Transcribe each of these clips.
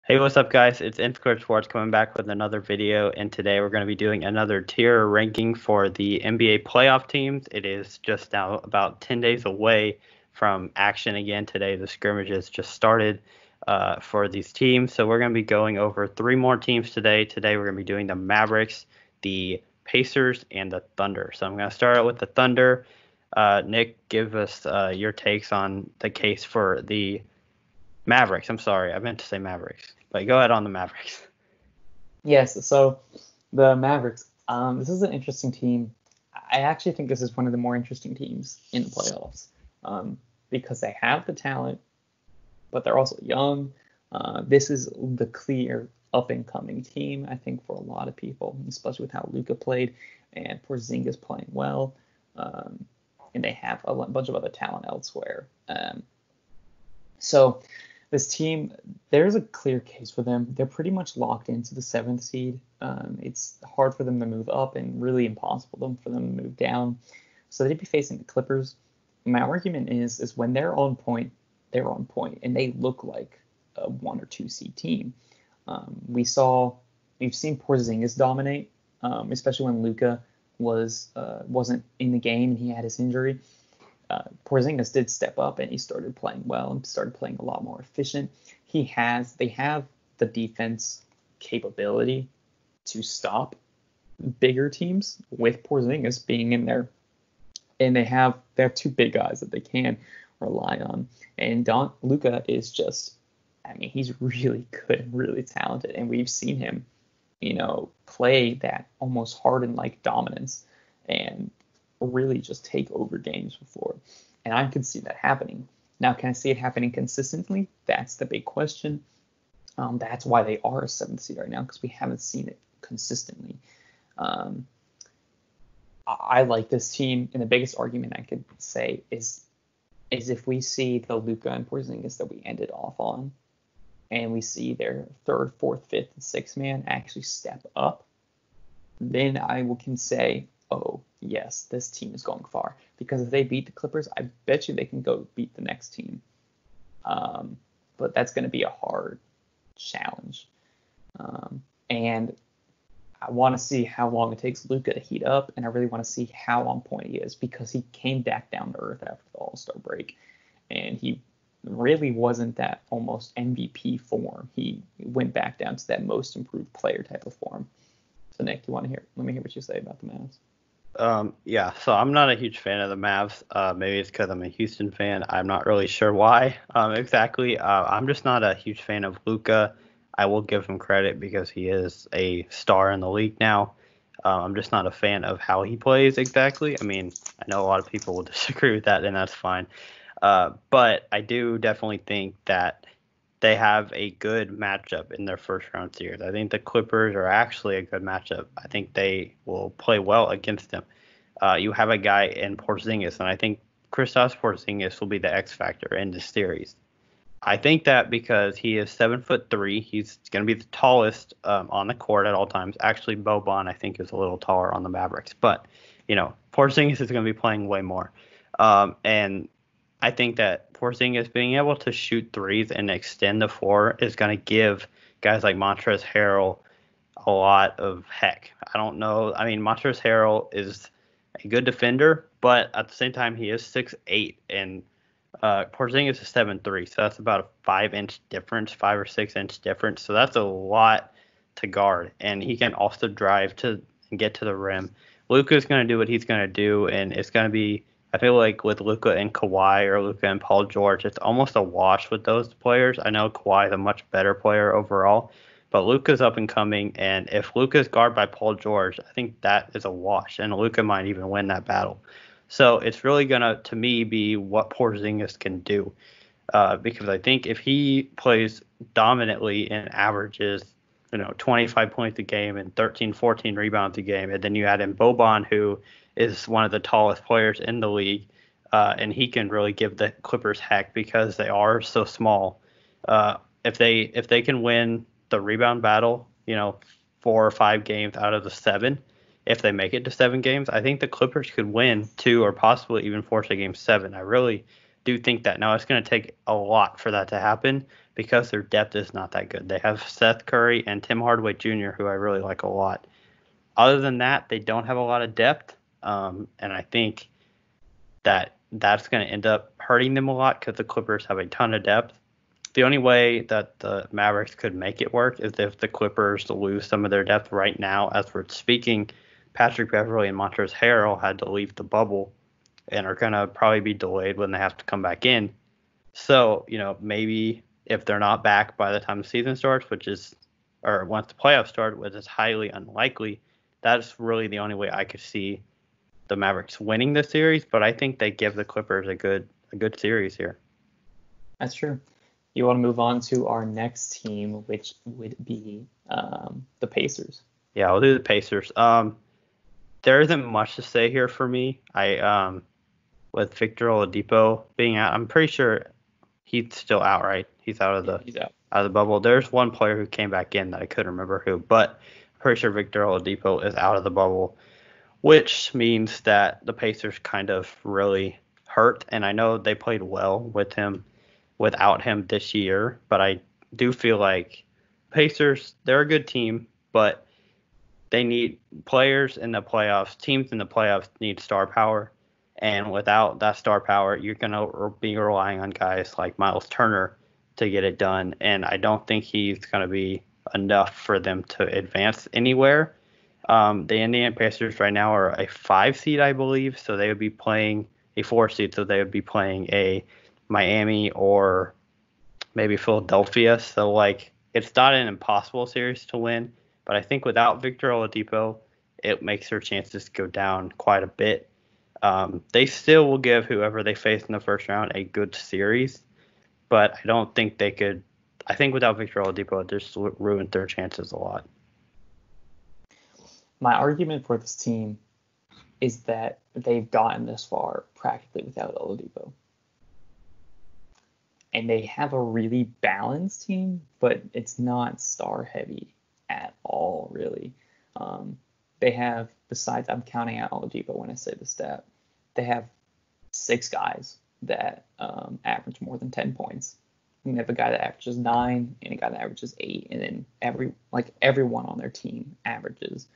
Hey, what's up, guys? It's Squared Sports coming back with another video, and today we're going to be doing another tier ranking for the NBA playoff teams. It is just now about 10 days away from action again today. The scrimmages just started for these teams, so we're going to be going over three more teams today. Today we're going to be doing the Mavericks, the Pacers, and the Thunder. So I'm going to start out with the Thunder. Nick, give us your takes on the case for the Mavericks. I'm sorry, I meant to say Mavericks. But go ahead on the Mavericks. Yes, so the Mavericks. This is an interesting team. I actually think this is one of the more interesting teams in the playoffs because they have the talent, but they're also young. This is the clear up and coming team, I think, for a lot of people, especially with how Luka played and Porzingis playing well. And they have a bunch of other talent elsewhere. So this team, there's a clear case for them. They're pretty much locked into the seventh seed. It's hard for them to move up and really impossible for them to move down. So they'd be facing the Clippers. My argument is when they're on point, and they look like a 1 or 2 seed team. We've seen Porzingis dominate, especially when Luka wasn't in the game and he had his injury. Porzingis did step up and he started playing well and started playing a lot more efficient. They have the defense capability to stop bigger teams with Porzingis being in there, and they have two big guys that they can rely on. And Luka is just, I mean, he's really good and really talented, and we've seen him, play that almost Harden-like dominance and really just take over games before. And I can see that happening. Now, can I see it happening consistently? That's the big question. That's why they are a 7th seed right now, because we haven't seen it consistently. I like this team, and the biggest argument I could say is if we see the Luka and Porzingis that we ended off on, and we see their 3rd, 4th, 5th, and 6th man actually step up, then I can say, oh, yes, this team is going far. Because if they beat the Clippers, I bet you they can go beat the next team. But that's going to be a hard challenge. And I want to see how long it takes Luka to heat up, and I really want to see how on point he is, because he came back down to earth after the All-Star break, and he really wasn't that almost MVP form. He went back down to that most improved player type of form. So, Nick, let me hear what you say about the Mavs. Yeah, so I'm not a huge fan of the Mavs. Maybe it's because I'm a Houston fan. I'm not really sure why exactly. I'm just not a huge fan of Luka. I will give him credit because he is a star in the league now. I'm just not a fan of how he plays exactly. I mean, I know a lot of people will disagree with that, and that's fine. But I do definitely think that they have a good matchup in their first round series. I think the Clippers are actually a good matchup. I think they will play well against them. You have a guy in Porzingis, and I think Kristaps Porzingis will be the X factor in this series. I think that because he is 7'3", he's going to be the tallest on the court at all times. Actually, Boban I think is a little taller on the Mavericks, but Porzingis is going to be playing way more. And I think that Porzingis being able to shoot threes and extend the floor is going to give guys like Montrezl Harrell a lot of heck. I don't know. I mean, Montrezl Harrell is a good defender, but at the same time, he is 6'8", and Porzingis is 7'3", so that's about a 5-inch difference, 5 or 6-inch difference. So that's a lot to guard, and he can also drive to and get to the rim. Luka's going to do what he's going to do, and it's going to be, I feel like with Luka and Kawhi or Luka and Paul George, it's almost a wash with those players. I know Kawhi is a much better player overall, but Luka's up and coming, and if Luka's guarded by Paul George, I think that is a wash, and Luka might even win that battle. So it's really gonna, to me, be what Porzingis can do, because I think if he plays dominantly and averages, 25 points a game and 13, 14 rebounds a game, and then you add in Boban, who is one of the tallest players in the league, and he can really give the Clippers heck because they are so small. If they can win the rebound battle, 4 or 5 games out of the 7, if they make it to 7 games, I think the Clippers could win 2 or possibly even force a game 7. I really do think that. Now, it's going to take a lot for that to happen because their depth is not that good. They have Seth Curry and Tim Hardaway Jr., who I really like a lot. Other than that, they don't have a lot of depth, and I think that's going to end up hurting them a lot because the Clippers have a ton of depth. The only way that the Mavericks could make it work is if the Clippers lose some of their depth right now. As we're speaking, Patrick Beverley and Montrezl Harrell had to leave the bubble and are going to probably be delayed when they have to come back in. So, maybe if they're not back by the time the season starts, or once the playoffs start, which is highly unlikely, that's really the only way I could see the Mavericks winning the series. But I think they give the Clippers a good series here. That's true. You want to move on to our next team, which would be the Pacers. Yeah, I'll do the Pacers. There isn't much to say here for me. With Victor Oladipo being out, I'm pretty sure he's still out, right? He's out of He's out. the bubble. There's one player who came back in that I couldn't remember who, but I'm pretty sure Victor Oladipo is out of the bubble, which means that the Pacers kind of really hurt. And I know they played well without him this year, but I do feel like Pacers, they're a good team, but they need players in the playoffs. Teams in the playoffs need star power. And without that star power, you're going to be relying on guys like Miles Turner to get it done. And I don't think he's going to be enough for them to advance anywhere. The Indiana Pacers right now are a 5 seed, I believe. So they would be playing a 4 seed. So they would be playing a Miami or maybe Philadelphia. So, it's not an impossible series to win. But I think without Victor Oladipo, it makes their chances go down quite a bit. They still will give whoever they face in the first round a good series, but I don't think they could. I think without Victor Oladipo, it just ruined their chances a lot. My argument for this team is that they've gotten this far practically without Oladipo. And they have a really balanced team, but it's not star heavy at all, really. They have, besides, I'm counting out Oladipo when I say the stat, they have 6 guys that average more than 10 points. And they have a guy that averages 9 and a guy that averages 8, and then everyone on their team averages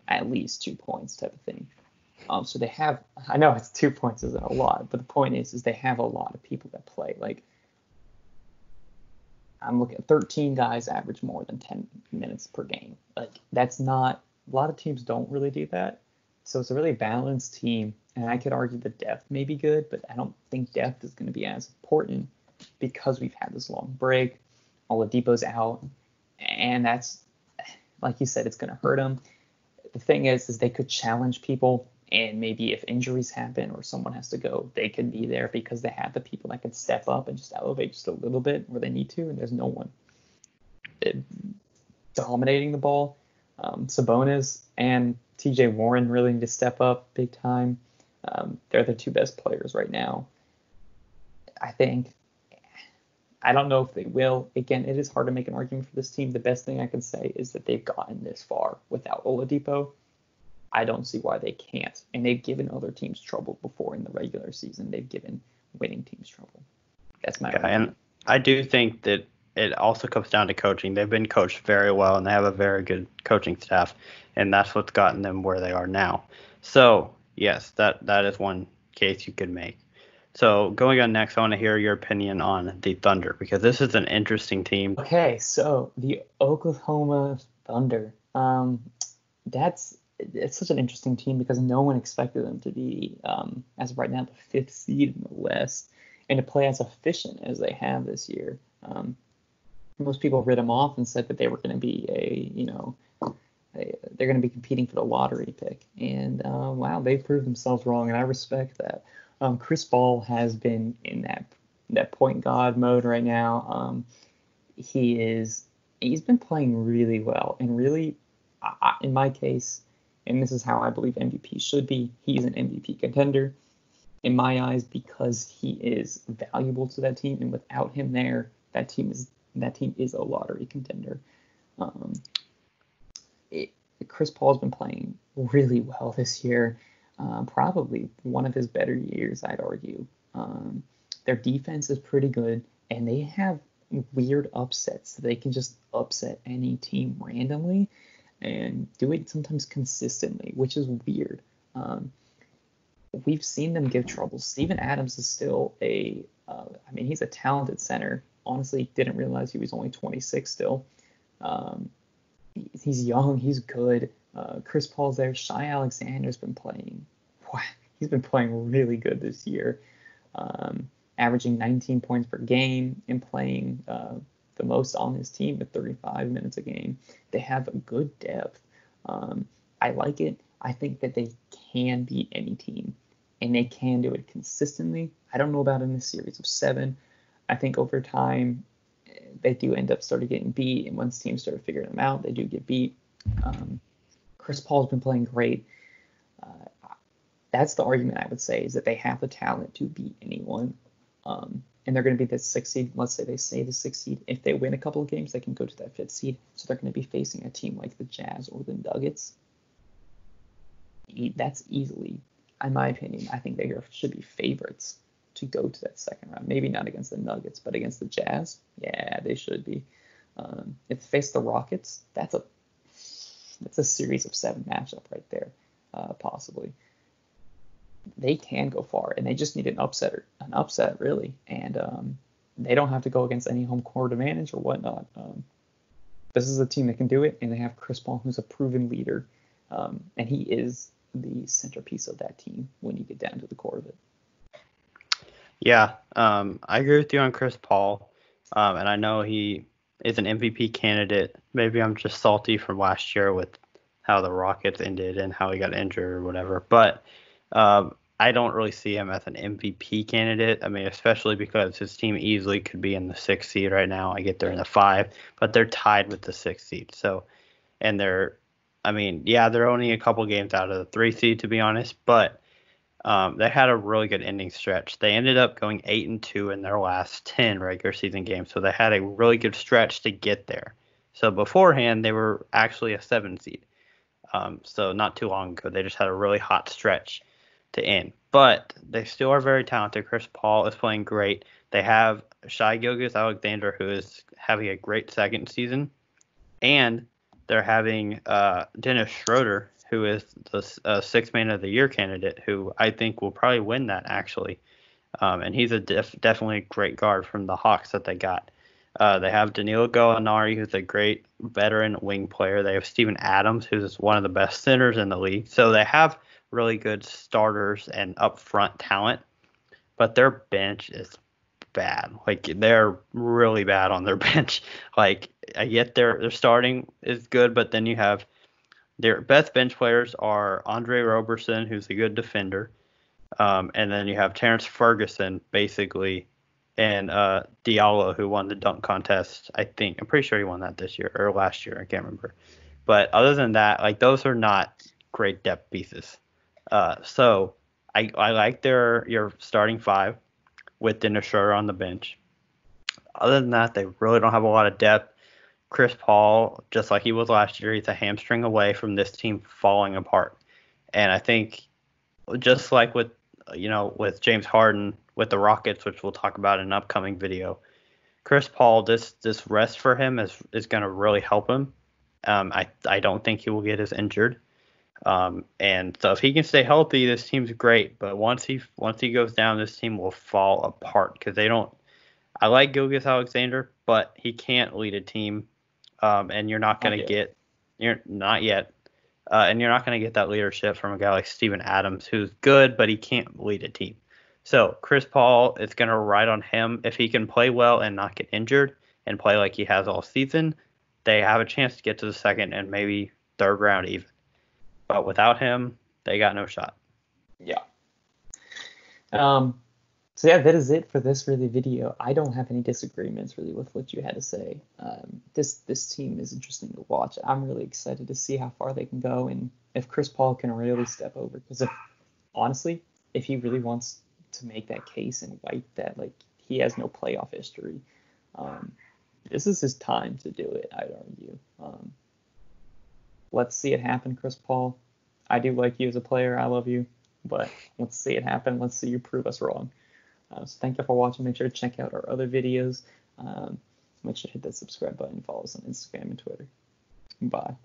at least 2 points type of thing. So they have, I know it's 2 points isn't a lot, but the point is they have a lot of people that play. I'm looking at 13 guys average more than 10 minutes per game. That's not, a lot of teams don't really do that. So it's a really balanced team. And I could argue the depth may be good, but I don't think depth is going to be as important because we've had this long break. Oladipo's out. And that's, like you said, it's going to hurt them. The thing is they could challenge people. And maybe if injuries happen or someone has to go, they could be there because they have the people that can step up and just elevate just a little bit where they need to. And there's no one dominating the ball. Sabonis and TJ Warren really need to step up big time. They're the 2 best players right now. I don't know if they will. Again, it is hard to make an argument for this team. The best thing I can say is that they've gotten this far without Oladipo. I don't see why they can't. And they've given other teams trouble before in the regular season. They've given winning teams trouble. That's my argument. And I do think that it also comes down to coaching. They've been coached very well, and they have a very good coaching staff, and that's what's gotten them where they are now. So, yes, that is one case you could make. So, going on next, I want to hear your opinion on the Thunder, because this is an interesting team. Okay, so the Oklahoma Thunder. It's such an interesting team because no one expected them to be, as of right now, the 5th seed in the West and to play as efficient as they have this year. Most people writ them off and said that they were going to be they're going to be competing for the lottery pick. And wow, they proved themselves wrong, and I respect that. Chris Paul has been in that point guard mode right now. He's been playing really well, and really, in my case, and this is how I believe MVP should be, he's an MVP contender in my eyes because he is valuable to that team, and without him there, that team is a lottery contender. Chris Paul's been playing really well this year, probably one of his better years, I'd argue. Their defense is pretty good, and they have weird upsets. They can just upset any team randomly and do it sometimes consistently, which is weird. We've seen them give trouble. Steven Adams is still he's a talented center. Honestly, didn't realize he was only 26 still. He's young. He's good. Chris Paul's there. Shai Alexander's been playing. He's been playing really good this year, averaging 19 points per game and playing the most on his team at 35 minutes a game. They have a good depth. I like it. I think that they can beat any team, and they can do it consistently. I don't know about in a series of 7. I think over time they do end up starting getting beat, and once teams start figuring them out, they do get beat. Chris Paul's been playing great. That's the argument I would say, is that they have the talent to beat anyone. And they're going to be the 6th seed. Let's say they stay the 6th seed. If they win a couple of games, they can go to that 5th seed. So they're going to be facing a team like the Jazz or the Nuggets. That's easily, in my opinion, I think they should be favorites to go to that second round. Maybe not against the Nuggets, but against the Jazz, yeah, they should be. If they face the Rockets, that's a series of 7 matchup right there, possibly. They can go far, and they just need an upset really, and they don't have to go against any home court advantage or whatnot. This is a team that can do it, and they have Chris Paul, who's a proven leader, and he is the centerpiece of that team when you get down to the core of it. Yeah, I agree with you on Chris Paul, and I know he is an MVP candidate. Maybe I'm just salty from last year with how the Rockets ended and how he got injured or whatever, but I don't really see him as an MVP candidate. I mean, especially because his team easily could be in the 6th seed right now. I get they're in the 5, but they're tied with the 6th seed. So, and they're only a couple games out of the 3 seed, to be honest, but they had a really good ending stretch. They ended up going 8-2 in their last 10 regular season games, so they had a really good stretch to get there. So beforehand, they were actually a 7 seed. So not too long ago, they just had a really hot stretch to end. But they still are very talented. Chris Paul is playing great. They have Shai Gilgeous-Alexander, who is having a great second season, and they're having Dennis Schroeder, who is the 6th Man of the Year candidate, who I think will probably win that, actually. And he's definitely a great guard from the Hawks that they got. They have Danilo Gallinari, who's a great veteran wing player. They have Steven Adams, who's one of the best centers in the league. So they have really good starters and upfront talent, but their bench is bad. Like, they're really bad on their bench. Like, I get their starting is good, but then you have their best bench players are Andre Roberson, who's a good defender, and then you have Terrence Ferguson, basically, and Diallo, who won the dunk contest. I'm pretty sure he won that this year or last year. I can't remember. But other than that, like, those are not great depth pieces. So I like your starting 5 with Dennis Schroeder on the bench. Other than that, they really don't have a lot of depth. Chris Paul, just like he was last year, he's a hamstring away from this team falling apart. And I think just like with James Harden with the Rockets, which we'll talk about in an upcoming video, Chris Paul, this rest for him is going to really help him. I don't think he will get as injured. And so if he can stay healthy, this team's great. But once he goes down, this team will fall apart because they don't. I like Gilgeous-Alexander, but he can't lead a team. And you're not going to get. You're not yet. And you're not going to get that leadership from a guy like Steven Adams, who's good, but he can't lead a team. So Chris Paul, it's going to ride on him. If he can play well and not get injured and play like he has all season, they have a chance to get to the 2nd and maybe 3rd round even. But without him, they got no shot. Yeah. So yeah, that is it for this really video. I don't have any disagreements really with what you had to say. This team is interesting to watch. I'm really excited to see how far they can go and if Chris Paul can really step over. Because honestly, if he really wants to make that case and wipe that, like, he has no playoff history, this is his time to do it, I'd argue. Let's see it happen, Chris Paul. I do like you as a player. I love you. But let's see it happen. Let's see you prove us wrong. So thank you for watching. Make sure to check out our other videos. Make sure to hit that subscribe button. Follow us on Instagram and Twitter. Bye.